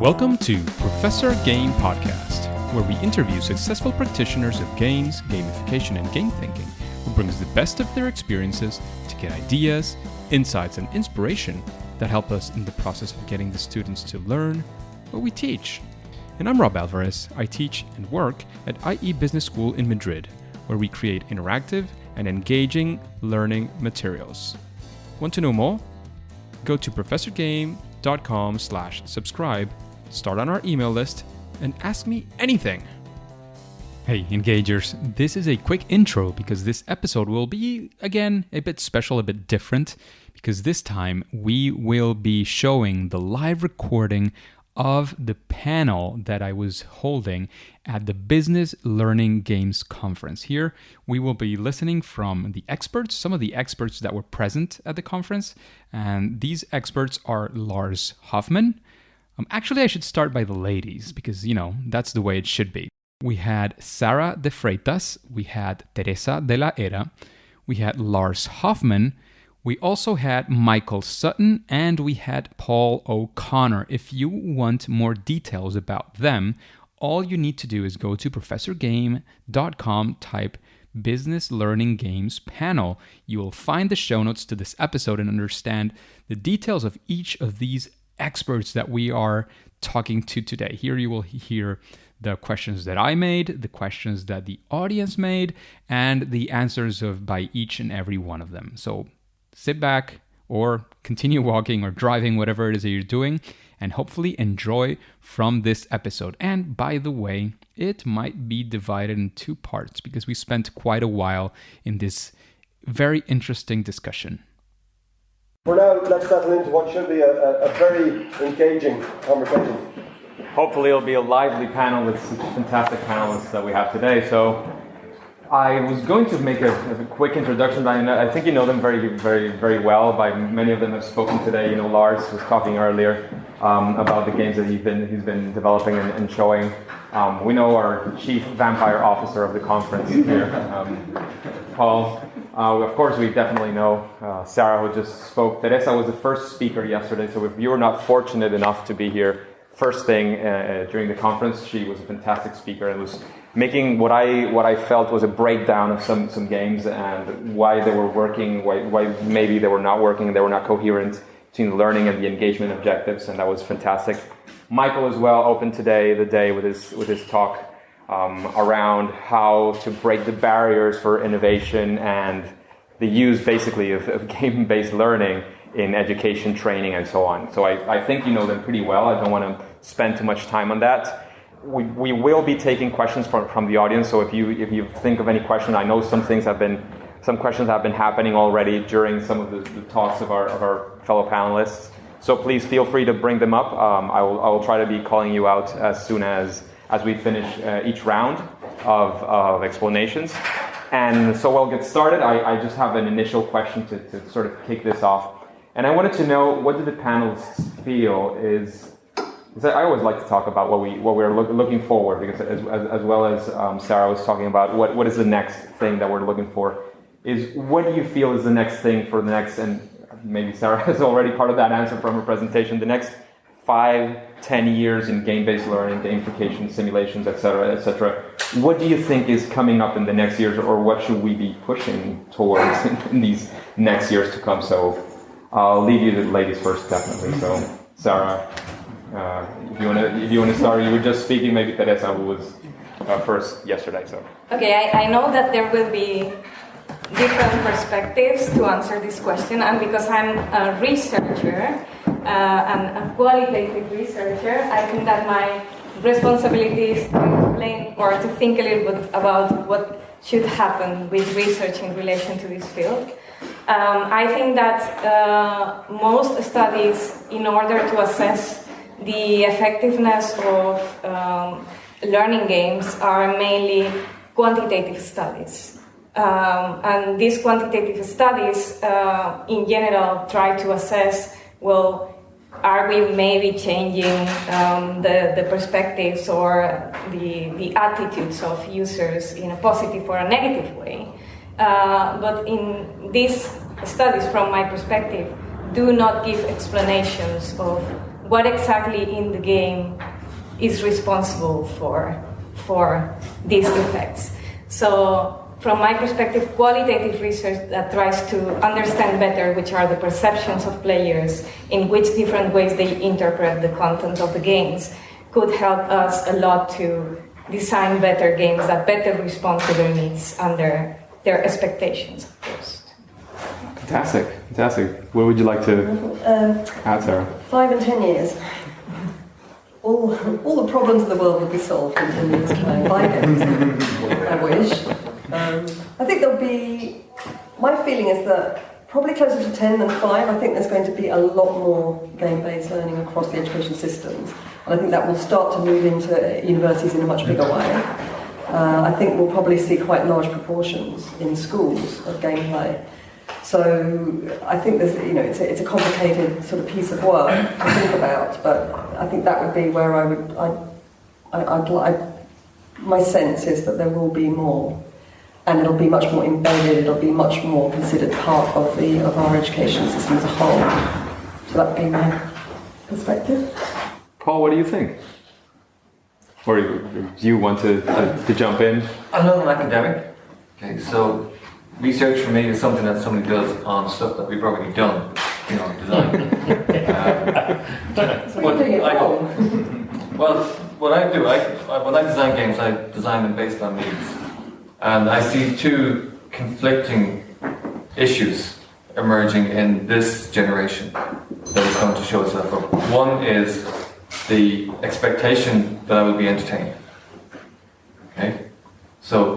Welcome to Professor Game Podcast, where we interview successful practitioners of games, gamification, and game thinking who brings the best of their experiences to get ideas, insights, and inspiration that help us in the process of getting the students to learn what we teach. And I'm Rob Alvarez. I teach and work at IE Business School in Madrid, where we create interactive and engaging learning materials. Want to know more? Go to professorgame.com/subscribe, start on our email list, and ask me anything. Hey, Engagers, this is a quick intro because this episode will be, again, a bit special, a bit different, because this time we will be showing the live recording of the panel that I was holding at the Business Learning Games Conference. Here, we will be listening from the experts, some of the experts that were present at the conference, and these experts are Lars Hoffman. Actually, I should start by the ladies because, that's the way it should be. We had Sara de Freitas, we had Teresa de la Era, we had Lars Hoffman, we also had Michael Sutton, and we had Paul O'Connor. If you want more details about them, all you need to do is go to professorgame.com, type Business Learning Games panel. You will find the show notes to this episode and understand the details of each of these experts that we are talking to today. Here you will hear the questions that I made, the questions that the audience made, and the answers by each and every one of them. So sit back or continue walking or driving, whatever it is that you're doing, and hopefully enjoy from this episode. And by the way, it might be divided in two parts because we spent quite a while in this very interesting discussion. For now, let's settle into what should be a very engaging conversation. Hopefully it'll be a lively panel with such fantastic panelists that we have today. So I was going to make a quick introduction, but I think you know them very, very, very well. By many of them have spoken today. Lars was talking earlier about the games that he's been developing and showing. We know our chief vampire officer of the conference here, Paul. Of course, we definitely know Sarah, who just spoke. Teresa was the first speaker yesterday, so if you were not fortunate enough to be here first thing during the conference, she was a fantastic speaker and was making what I felt was a breakdown of some games and why they were working, why maybe they were not working, they were not coherent between the learning and the engagement objectives, and that was fantastic. Michael as well opened the day with his talk around how to break the barriers for innovation and the use basically of game-based learning in education, training, and so on. So I think you know them pretty well. I don't want to spend too much time on that. We will be taking questions from the audience. So if you think of any question, I know some questions have been happening already during some of the talks of our fellow panelists. So please feel free to bring them up. I will try to be calling you out as soon as we finish each round of explanations. And so we'll get started. I just have an initial question to sort of kick this off. And I wanted to know, what do the panelists feel is I always like to talk about what we're looking forward, because as well as Sarah was talking about what is the next thing that we're looking for, is what do you feel is the next thing for the next, and maybe Sarah is already part of that answer from her presentation, the next 5-10 years in game-based learning, gamification, simulations, etc., etc. What do you think is coming up in the next years, or what should we be pushing towards in these next years to come? So I'll leave you the ladies first, definitely. So Sarah, if you want to start, you were just speaking. Maybe Teresa, who was first yesterday. So okay, I know that there will be different perspectives to answer this question, and because I'm a researcher, and a qualitative researcher, I think that my responsibility is to explain or to think a little bit about what should happen with research in relation to this field. I think that most studies, in order to assess the effectiveness of learning games, are mainly quantitative studies. And these quantitative studies, in general, try to assess, are we maybe changing the perspectives or the attitudes of users in a positive or a negative way? But in these studies, from my perspective, do not give explanations of what exactly in the game is responsible for these effects. So from my perspective, qualitative research that tries to understand better which are the perceptions of players, in which different ways they interpret the content of the games, could help us a lot to design better games that better respond to their needs and their expectations, of course. Fantastic, fantastic. What would you like to add, Sarah? 5 and 10 years. All the problems of the world will be solved in 10 years' time by games. I wish. I think there'll be. My feeling is that probably closer to 10 than 5. I think there's going to be a lot more game-based learning across the education systems, and I think that will start to move into universities in a much bigger way. I think we'll probably see quite large proportions in schools of gameplay. So I think there's, it's a complicated sort of piece of work to think about, but I think that would be where my sense is that there will be more, and it'll be much more embedded. It'll be much more considered part of our education system as a whole. So that would be my perspective. Paul, what do you think? Or do you want to jump in? I'm not an academic. Okay, so research for me is something that somebody does on stuff that we've already done, design. Well, what I do, when I design games, I design them based on needs. And I see two conflicting issues emerging in this generation that is going to show itself up. One is the expectation that I will be entertained. Okay? So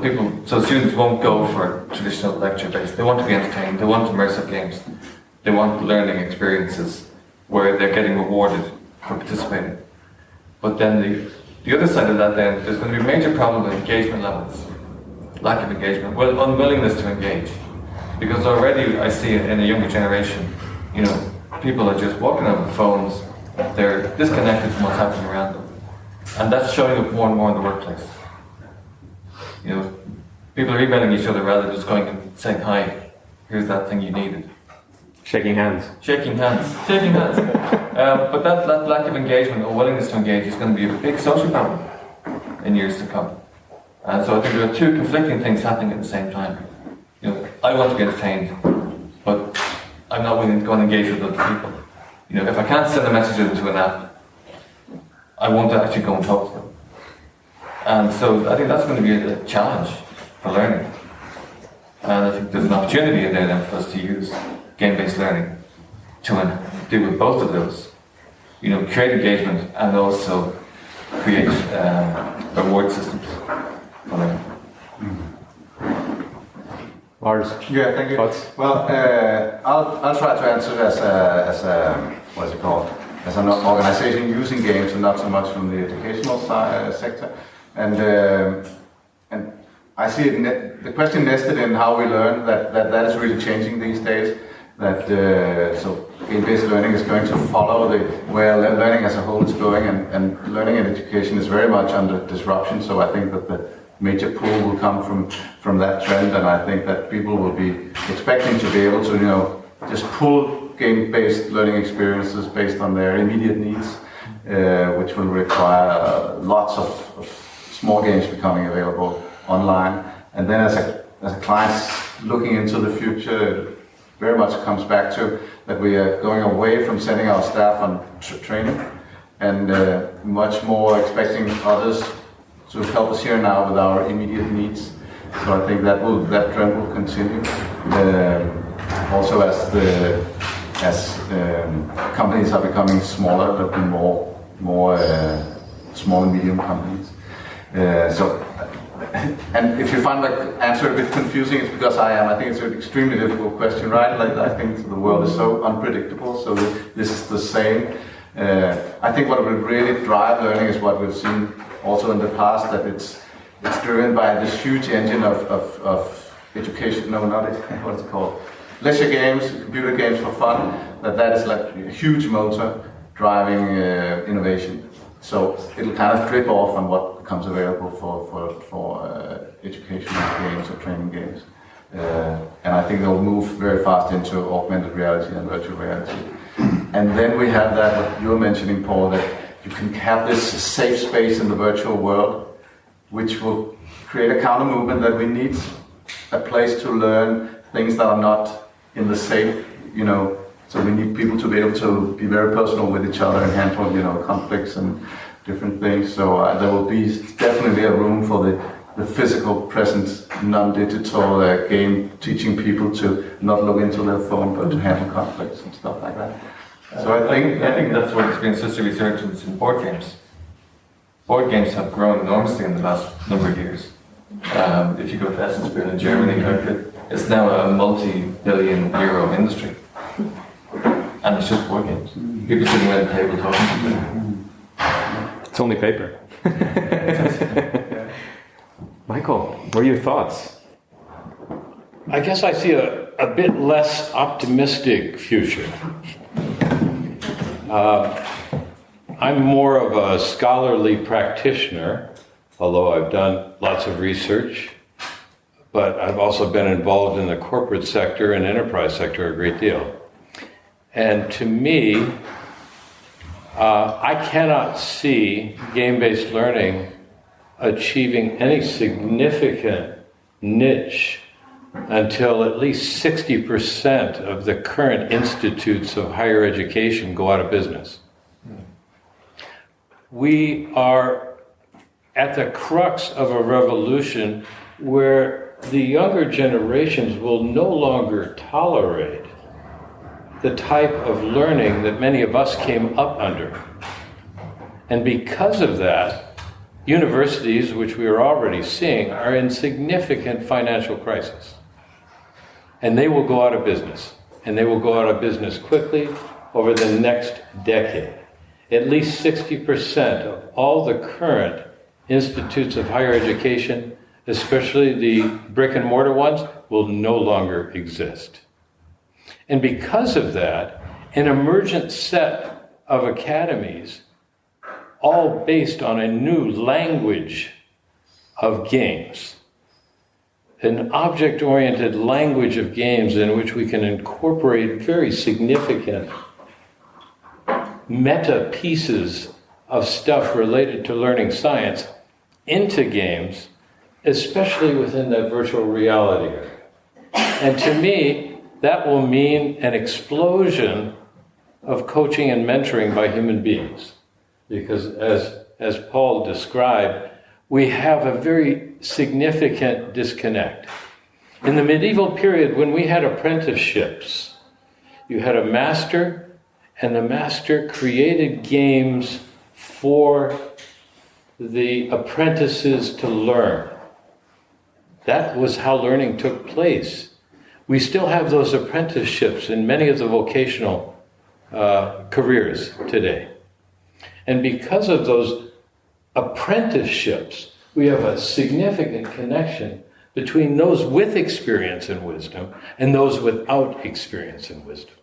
students won't go for traditional lecture-based. They want to be entertained. They want immersive games. They want learning experiences where they're getting rewarded for participating. But then the other side of that, then, there's going to be a major problem with engagement levels, lack of engagement, unwillingness to engage. Because already I see in a younger generation, people are just walking around with phones. They're disconnected from what's happening around them, and that's showing up more and more in the workplace. People are emailing each other rather than just going and saying, "Hi, here's that thing you needed." Shaking hands. But that lack of engagement or willingness to engage is going to be a big social problem in years to come. And so I think there are two conflicting things happening at the same time. I want to be entertained, but I'm not willing to go and engage with other people. If I can't send a message into an app, I won't actually go and talk to them. And so I think that's going to be a challenge for learning. And I think there's an opportunity in there then for us to use game-based learning to deal with both of those. Create engagement and also create reward systems for learning. Lars? Yeah, thank you. Thoughts? Well, I'll try to answer as an organization using games and not so much from the educational sector. And I see the question nested in how we learn that is really changing these days. That so game-based learning is going to follow where learning as a whole is going, and learning and education is very much under disruption. So I think that the major pull will come from that trend, and I think that people will be expecting to be able to just pull game-based learning experiences based on their immediate needs, which will require lots of small games becoming available online. And then as a client looking into the future, it very much comes back to that we are going away from sending our staff on training and much more expecting others to help us here now with our immediate needs. So I think that trend will continue. Also, as companies are becoming smaller, there'll be more small and medium companies. And if you find the answer a bit confusing, it's because I am. I think it's an extremely difficult question, right? I think the world is so unpredictable, so this is the same. I think what will really drive learning is what we've seen also in the past, that it's driven by this huge engine of education. No, not it. What's it called? Leisure games, computer games for fun. That is like a huge motor driving innovation. So it'll kind of drip off on what becomes available for educational games or training games. And I think they'll move very fast into augmented reality and virtual reality. And then we have that, what you were mentioning, Paul, that you can have this safe space in the virtual world, which will create a counter movement that we need a place to learn things that are not in the safe, so we need people to be able to be very personal with each other and handle, conflicts and different things. So there will be definitely a room for the physical present, non-digital game, teaching people to not look into their phone, but to handle conflicts and stuff like that. So I think that's what experienced the resurgence in board games. Board games have grown enormously in the last number of years. If you go to Essensbill in Germany, it's now a multi-billion euro industry. And it's just board games. People sitting around the table talking to each other. It's only paper. Michael, what are your thoughts? I guess I see a bit less optimistic future. I'm more of a scholarly practitioner, although I've done lots of research, but I've also been involved in the corporate sector and enterprise sector a great deal. And to me, I cannot see game-based learning achieving any significant niche until at least 60% of the current institutes of higher education go out of business. We are at the crux of a revolution where the younger generations will no longer tolerate the type of learning that many of us came up under. And because of that, universities, which we are already seeing, are in significant financial crisis. And they will go out of business. And they will go out of business quickly over the next decade. At least 60% of all the current institutes of higher education, especially the brick and mortar ones, will no longer exist. And because of that, an emergent set of academies, all based on a new language of games, an object-oriented language of games in which we can incorporate very significant meta pieces of stuff related to learning science into games, especially within that virtual reality area. And to me, that will mean an explosion of coaching and mentoring by human beings. Because as Paul described, we have a very significant disconnect. In the medieval period, when we had apprenticeships, you had a master, and the master created games for the apprentices to learn. That was how learning took place. We still have those apprenticeships in many of the vocational careers today. And because of those apprenticeships, we have a significant connection between those with experience and wisdom and those without experience and wisdom.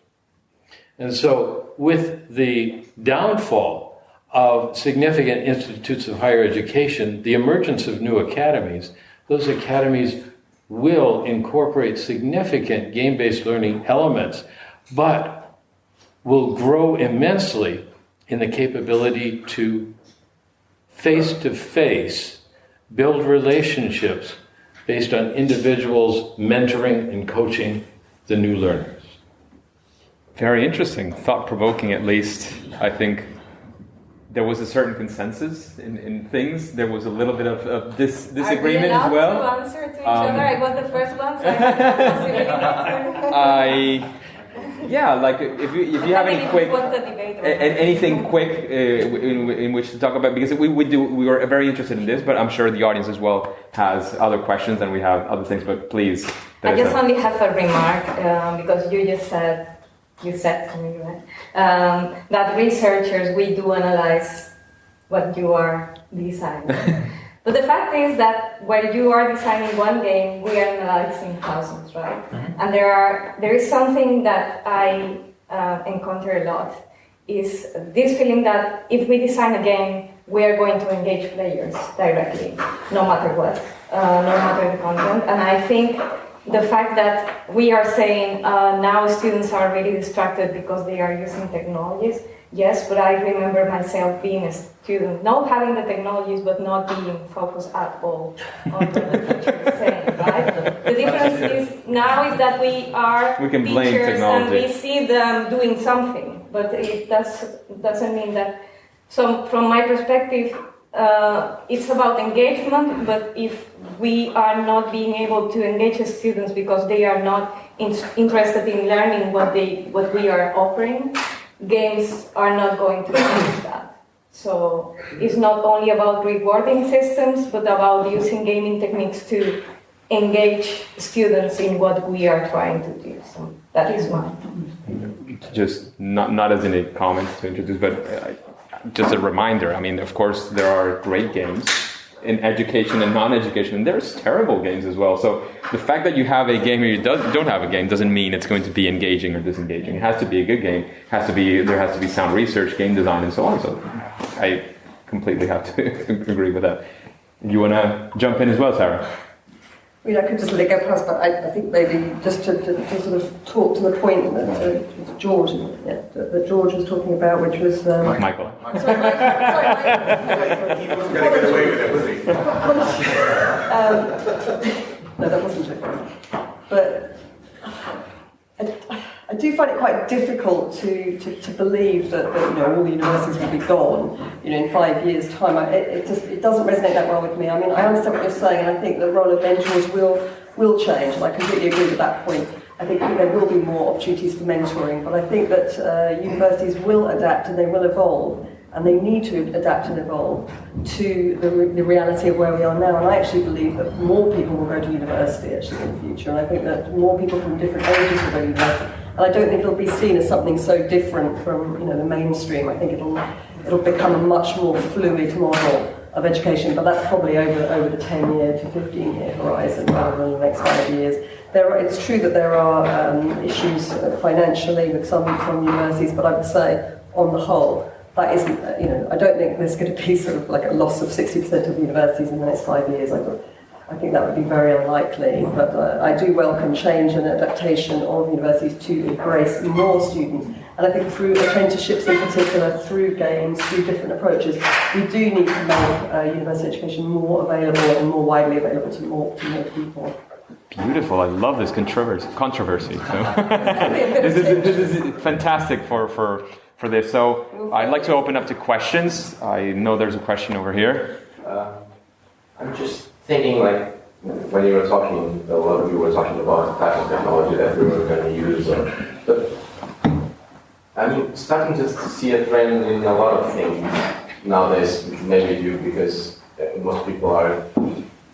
And so with the downfall of significant institutes of higher education, the emergence of new academies, those academies will incorporate significant game-based learning elements, but will grow immensely in the capability to face-to-face build relationships based on individuals mentoring and coaching the new learners. Very interesting, thought-provoking at least. I think there was a certain consensus in things. There was a little bit of disagreement as well. Are we allowed to answer to each other? I was the first one, so I had the possibility to... Yeah, like if you have anything quick in which to talk about, because we were very interested in this, but I'm sure the audience as well has other questions and we have other things. But please, I just only have a remark because you said to me, right? That researchers, we do analyze what you are designing. But the fact is that when you are designing one game, we are analyzing thousands, right? Mm-hmm. And there is something that I encounter a lot, is this feeling that if we design a game, we are going to engage players directly, no matter what, no matter the content. And I think the fact that we are saying now students are really distracted because they are using technologies. Yes, but I remember myself being a student, not having the technologies, but not being focused at all on what the teacher is saying, right? The difference is now is that we can blame teachers technology. And we see them doing something, but it doesn't mean that. So from my perspective, it's about engagement, but if we are not being able to engage the students because they are not interested in learning what we are offering, games are not going to change that. So it's not only about rewarding systems, but about using gaming techniques to engage students in what we are trying to do. So that is mine. Just not as any comment to introduce, but just a reminder. I mean, of course, there are great games in education and non-education, and there's terrible games as well. So the fact that you have a game or you don't have a game doesn't mean it's going to be engaging or disengaging. It has to be a good game. There has to be sound research, game design, and so on. So I completely have to agree with that. You want to jump in as well, Sarah? I mean, I could just let it go past, but I think maybe just to sort of talk to the point that George was talking about, which was Michael. Sorry, Michael. He wasn't going to get away with it, was he? No, that wasn't it. But I do find it quite difficult to believe that all the universities will be gone in 5 years' time. It doesn't resonate that well with me. I mean, I understand what you're saying, and I think the role of mentors will change, and I completely agree with that point. I think there will be more opportunities for mentoring, but I think that universities will adapt and they will evolve, and they need to adapt and evolve to the reality of where we are now. And I actually believe that more people will go to university actually in the future, and I think that more people from different ages will go to university. And I don't think it'll be seen as something so different from the mainstream. I think it'll become a much more fluid model of education, but that's probably over the 10-year to 15-year horizon rather than the next 5 years. It's true that there are issues financially with some universities, but I would say on the whole, that isn't, I don't think there's going to be sort of like a loss of 60% of universities in the next 5 years. I think that would be very unlikely, but I do welcome change and adaptation of universities to embrace more students. And I think through apprenticeships in particular, through games, through different approaches, we do need to make university education more available and more widely available to more people. Beautiful. I love this controversy. This is fantastic for this. So I'd like to open up to questions. I know there's a question over here. I'm just thinking, like, when you were talking, a lot of you were talking about the type of technology that we were going to use. But I'm starting to see a trend in a lot of things nowadays, maybe due because most people are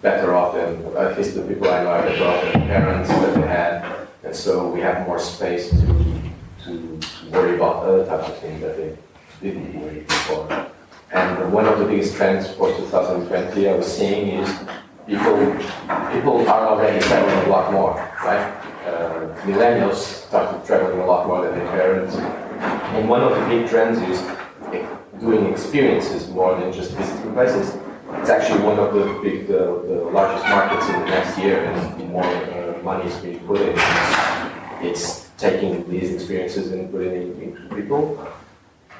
better off than, at least the people I know are better off than the parents that they had, and so we have more space to worry about other types of things that they didn't worry before. And one of the biggest trends for 2020 I was seeing is people are already traveling a lot more, right? Millennials started traveling a lot more than their parents. And one of the big trends is doing experiences more than just visiting places. It's actually one of the largest markets in the next year, and more money is being put in. It's taking these experiences and putting it into people.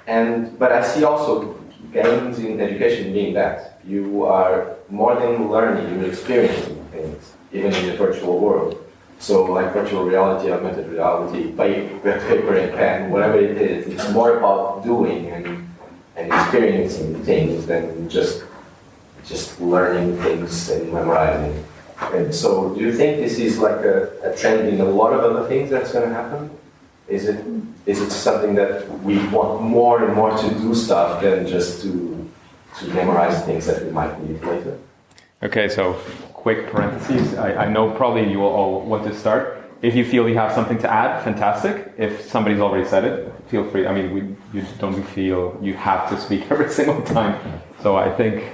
But I see also games in education being that. You are more than learning, you're experiencing things, even in the virtual world. So like virtual reality, augmented reality, paper and pen, whatever it is, it's more about doing and experiencing things than just learning things and memorizing. And so do you think this is like a trend in a lot of other things that's going to happen? Is it something that we want more and more to do stuff than just to memorize things that we might need later? Okay, so quick parentheses. I know probably you will all want to start. If you feel you have something to add, fantastic. If somebody's already said it, feel free. I mean, you don't feel you have to speak every single time. So I think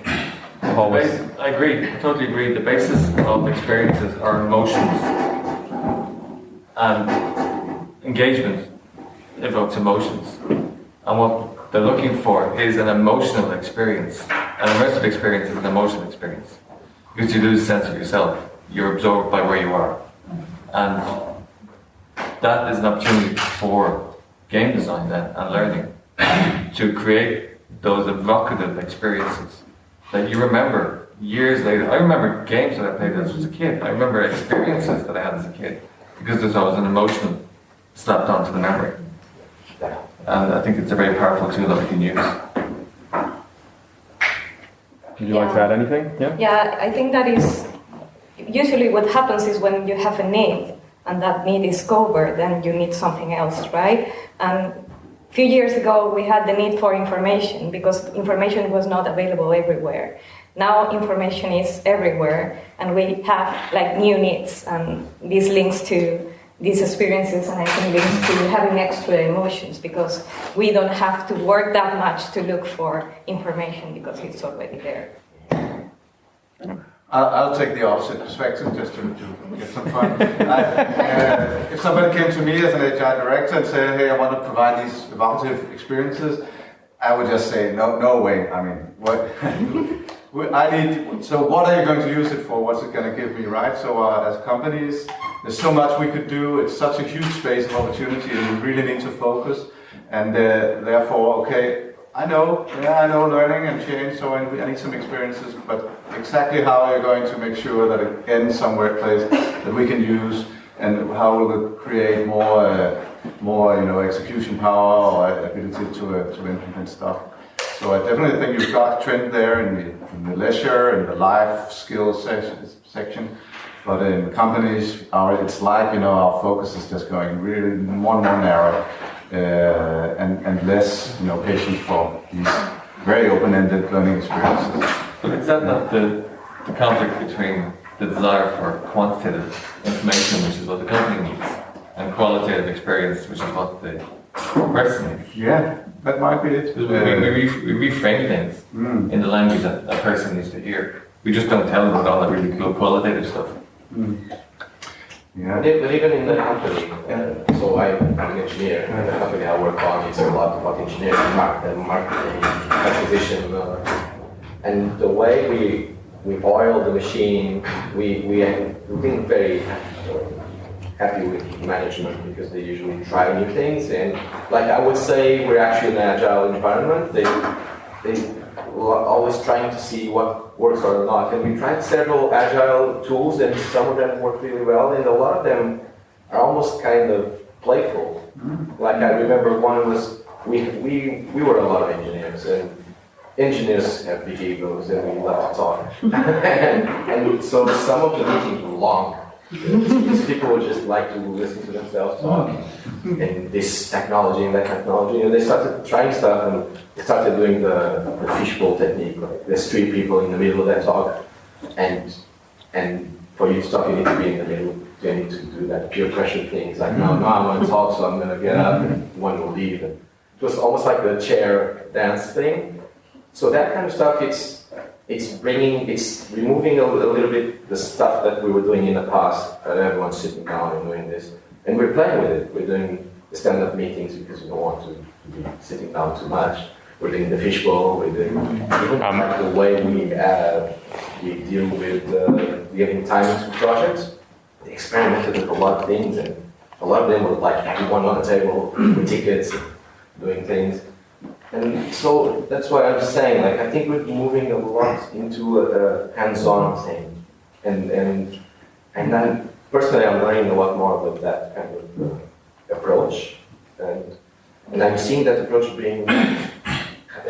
always... I agree, totally agree. The basis of experiences are emotions. And engagement evokes emotions. And what they're looking for is an emotional experience. An immersive experience is an emotional experience. Because you lose a sense of yourself. You're absorbed by where you are. And that is an opportunity for game design then and learning to create those evocative experiences that you remember years later. I remember games that I played as a kid. I remember experiences that I had as a kid because there's always an emotion slapped onto the memory. And I think it's a very powerful tool that we can use. Would you like to add anything? Yeah, I think that is usually what happens is when you have a need and that need is covered, then you need something else, right? And a few years ago, we had the need for information because information was not available everywhere. Now information is everywhere, and we have like new needs, and this links to these experiences, and I think links to having extra emotions because we don't have to work that much to look for information because it's already there. I'll take the opposite perspective just to get some fun. If somebody came to me as an HR director and said, hey, I want to provide these evocative experiences, I would just say, no way. I mean, what? So what are you going to use it for? What's it going to give me, right? So as companies, there's so much we could do. It's such a huge space of opportunity and we really need to focus. And therefore, okay, I know learning and change, so I need some experiences, but exactly how are you going to make sure that it ends somewhere place that we can use, and how will it create more execution power or ability to implement stuff. So I definitely think you've got a trend there in the leisure and the life skills section, but in companies, it's like our focus is just going really more and more narrow. And less, patience for these very open-ended learning experiences. But is that not the conflict between the desire for quantitative information, which is what the company needs, and qualitative experience, which is what the person needs? Yeah, that might be it. We reframe things in the language that a person needs to hear. We just don't tell them about all that really cool qualitative stuff. Yeah. But even in the company, so I'm an engineer, and the company I work on is a lot about engineering, marketing, acquisition, and the way we oil the machine, we've been very happy with management because they usually try new things, and like I would say, we're actually in an agile environment. They always trying to see what works or not. And we tried several agile tools, and some of them work really well, and a lot of them are almost kind of playful. Like I remember one was, we were a lot of engineers, and engineers have big egos, and we love to talk. and so some of the meetings were long. These people would just like to listen to themselves talk, and this technology and that technology, and they started trying stuff, and they started doing the fishbowl technique. Like there's three people in the middle of that talk, and for you to talk, you need to be in the middle. You need to do that peer pressure thing. It's like, no, I want to talk, so I'm going to get up, and one will leave. And it was almost like the chair dance thing. So that kind of stuff, it's removing a little bit the stuff that we were doing in the past, that everyone's sitting down and doing this. And we're playing with it. We're doing the stand-up meetings because we don't want to be sitting down too much. We're doing the fishbowl, we're doing even like the way we deal with giving time into projects. They experimented with a lot of things, and a lot of them were like everyone on the table with tickets, doing things. And so that's why I'm saying, like, I think we're moving a lot into a hands-on thing, and then personally I'm learning a lot more about that kind of approach, and I'm seeing that approach being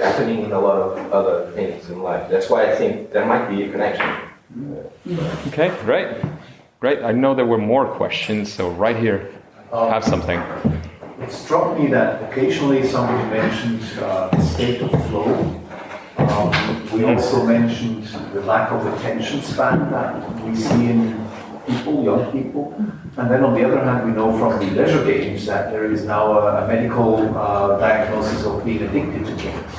happening in a lot of other things in life. That's why I think there might be a connection. Okay, great. I know there were more questions, so right here, have something. It struck me that occasionally somebody mentioned state of flow. We also mentioned the lack of attention span that we see in people, young people. And then on the other hand, we know from the leisure games that there is now a medical diagnosis of being addicted to games.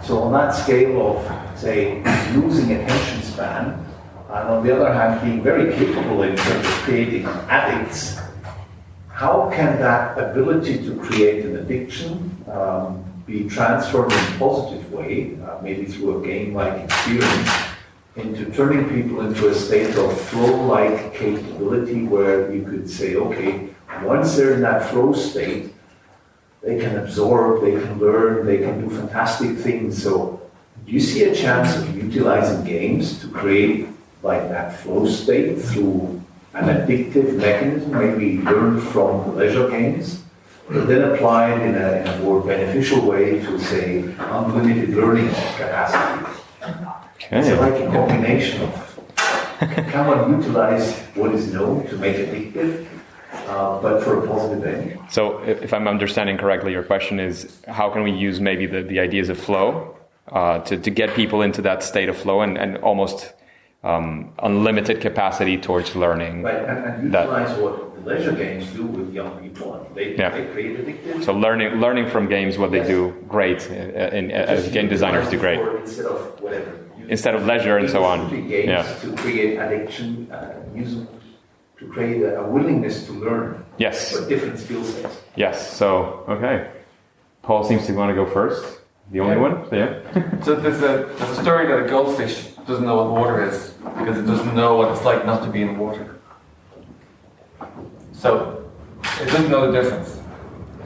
So on that scale of, say, losing attention span, and on the other hand, being very capable in terms of creating addicts, how can that ability to create an addiction be transferred in a positive way, maybe through a game-like experience, into turning people into a state of flow-like capability where you could say, okay, once they're in that flow state, they can absorb, they can learn, they can do fantastic things. So do you see a chance of utilizing games to create like that flow state through an addictive mechanism, maybe learned from leisure games, but then applied in a more beneficial way to, say, unlimited learning capacity? Okay. It's like a combination of, can one utilize what is known to make it addictive, but for a positive end? So if I'm understanding correctly, your question is how can we use maybe the ideas of flow to get people into that state of flow and almost unlimited capacity towards learning. Right, and utilize what the leisure games do with young people. They create addictive. So learning from games what they do great, as game designers do great. Instead of whatever. Instead of leisure and so on. Games to create addiction, to create a willingness to learn. Yes. For different skill sets. Yes. So okay, Paul seems to want to go first. The only one? So, yeah. So there's a story that a goldfish doesn't know what water is because it doesn't know what it's like not to be in water. So it doesn't know the difference.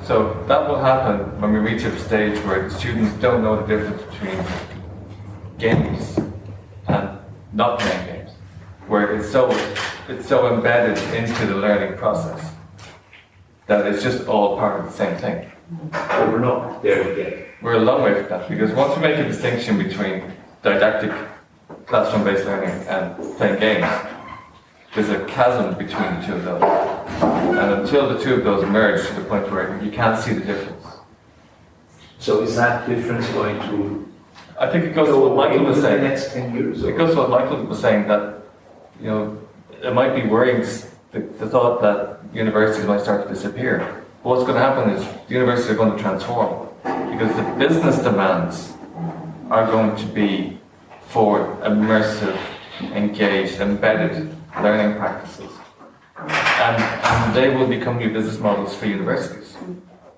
So that will happen when we reach a stage where the students don't know the difference between games and not playing games, where it's so embedded into the learning process that it's just all part of the same thing. But we're not there yet. We're a long way from that, because once we make a distinction between didactic classroom-based learning and playing games, there's a chasm between the two of those. And until the two of those merge to the point where you can't see the difference. So is that difference going to... I think it goes to what Michael was saying. The next 10 years? It goes to what Michael was saying, that, you know, it might be worrying, the thought that universities might start to disappear. But what's going to happen is the universities are going to transform, because the business demands are going to be for immersive, engaged, embedded learning practices. And they will become new business models for universities.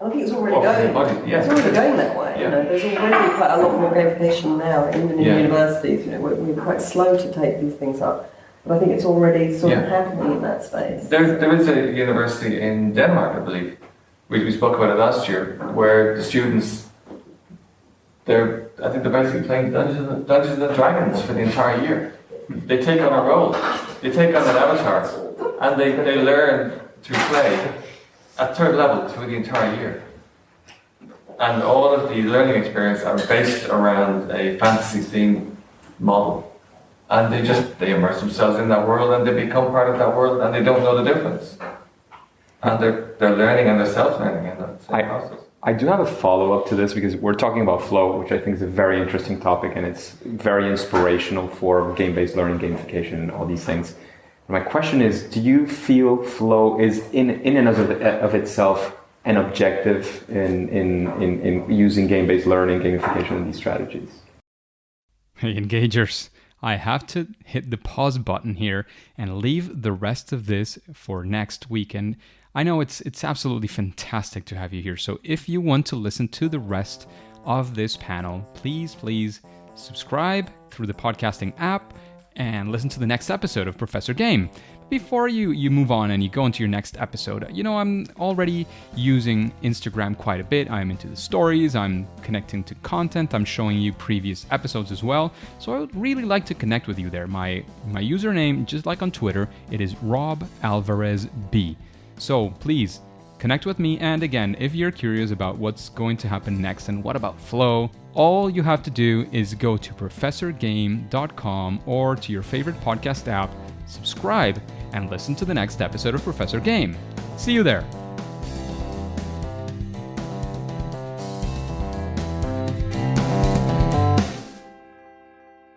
I think it's already going. Yeah. It's already going that way. Yeah. You know, there's already quite a lot more gamification now, even in universities. You know, we're quite slow to take these things up, but I think it's already sort of happening in that space. There is a university in Denmark, I believe. We spoke about it last year, where the students, I think they're basically playing Dungeons and Dragons for the entire year. They take on a role, they take on an avatar, and they learn to play at third level through the entire year. And all of the learning experience are based around a fantasy theme model. And they immerse themselves in that world, and they become part of that world, and they don't know the difference. And they're learning and they're self-learning in that same process. I do have a follow-up to this, because we're talking about flow, which I think is a very interesting topic, and it's very inspirational for game-based learning, gamification, and all these things. My question is, do you feel flow is in and of itself an objective in using game-based learning, gamification, and these strategies? Hey, Engagers, I have to hit the pause button here and leave the rest of this for next week. And I know it's absolutely fantastic to have you here. So if you want to listen to the rest of this panel, please subscribe through the podcasting app and listen to the next episode of Professor Game. Before you move on and you go into your next episode, you know, I'm already using Instagram quite a bit. I'm into the stories, I'm connecting to content, I'm showing you previous episodes as well. So I would really like to connect with you there. My username, just like on Twitter, it is Rob Alvarez B. So please connect with me. And again, if you're curious about what's going to happen next and what about flow, all you have to do is go to professorgame.com or to your favorite podcast app, subscribe, and listen to the next episode of Professor Game. See you there.